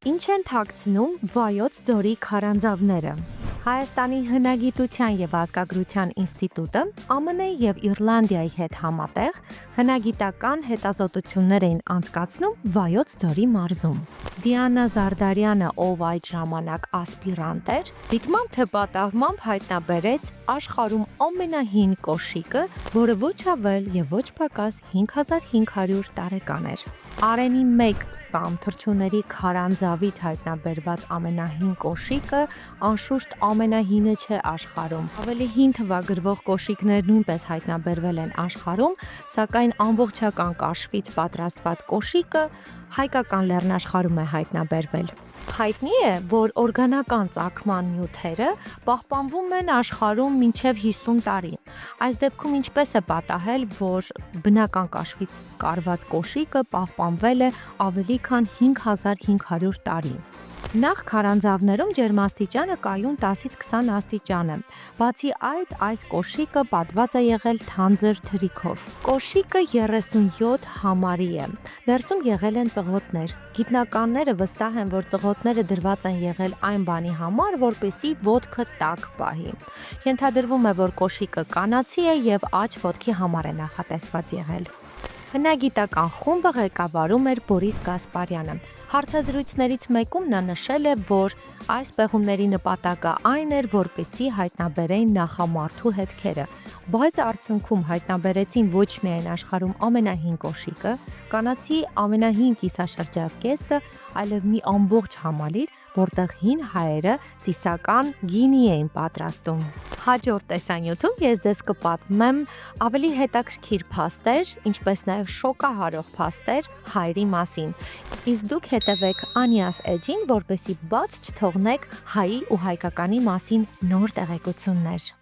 Ինչ են թաքցնում Վայոց ձորի քարանձավները։ Հայաստանի հնագիտության և ազգագրության ինստիտուտը ԱՄՆ և Իռլանդիայի հետ համատեղ հնագիտական հետազոտություններ էին անցկացնում Վայոց ձորի մարզում։ Դիանա Զարդարյանը, ով այդ ժամանակ ասպիրանտ էր, դիտմամբ թե պատահմամբ հայտնաբերեց աշխարհում ամենահին կոշիկը, որը ոչ ավել և ոչ պակաս 5500 տարեկան էր։ Արենի 1 կամ թռչունների քարանձավից հայտնաբերված ամենահին կոշիկը անշուշտ ամենահինը չէ աշխարհում։ Ավելի հին թվագրվող կոշիկներ նույնպես հայտնաբերվել են աշխարհում, սակայն ամբողջական կաշվից պատրաստված կոշիկը հայկական լեռնաշխարհում է հայտնաբերվել։ Հայտնի է, որ օրգանական ծագման նյութերը պահպանվում են աշխարհում մինչև 50 տարի։ Այս դեպքում ինչպես է պատահել, որ բնական կաշվից կարված կոշիկը պահպանվել է ավելի քան 5500 տարի։ Նախ քարանձավներում ջերմաստիճանը կայուն 10-ից 20 աստիճան է։ Բացի այդ, այս կոշիկը պատված է եղել թանձր թրիքով։ Կոշիկը 37 համարի է։ Ներսում եղել են ծղոտներ։ Գիտնականները վստահ են, որ ծղոտները դրված են եղել այն բանի համար, որպեսզի ոտքը տաք պահի։ Ենթադրվում է, որ կոշիկը կանացի է և աջ ոտքի համար է նախատեսված եղել։ Հնագիտական խումբը ղեկավարում էր Բորիս Գասպարյանը։ Հարցազրույցներից մեկում նա նշել է, որ այս պեղումների նպատակը այն էր, որպեսզի հայտնաբերեին նախամարդու հետքերը, բայց արդյունքում հայտնաբերեցին ոչ միայն աշխարհում ամենահին կոշիկը, կանացի ամենահին կիսաշրջազգեստը, այլև մի ամբողջ համալիր, որտեղ հին հայերը ծիսական գինի էին պատրաստում։ Հաջորդ տեսանյութում ես ձեզ կպատմեմ ավելի հետաքրքիր փաստեր, ինչպես նաև շոկահարող փաստեր հայերի մասին։ Իսկ դուք հետևեք Անյաս էջին, որպեսզի բաց չթողնեք հայի ու հայկականի մասին նոր տեղեկություններ։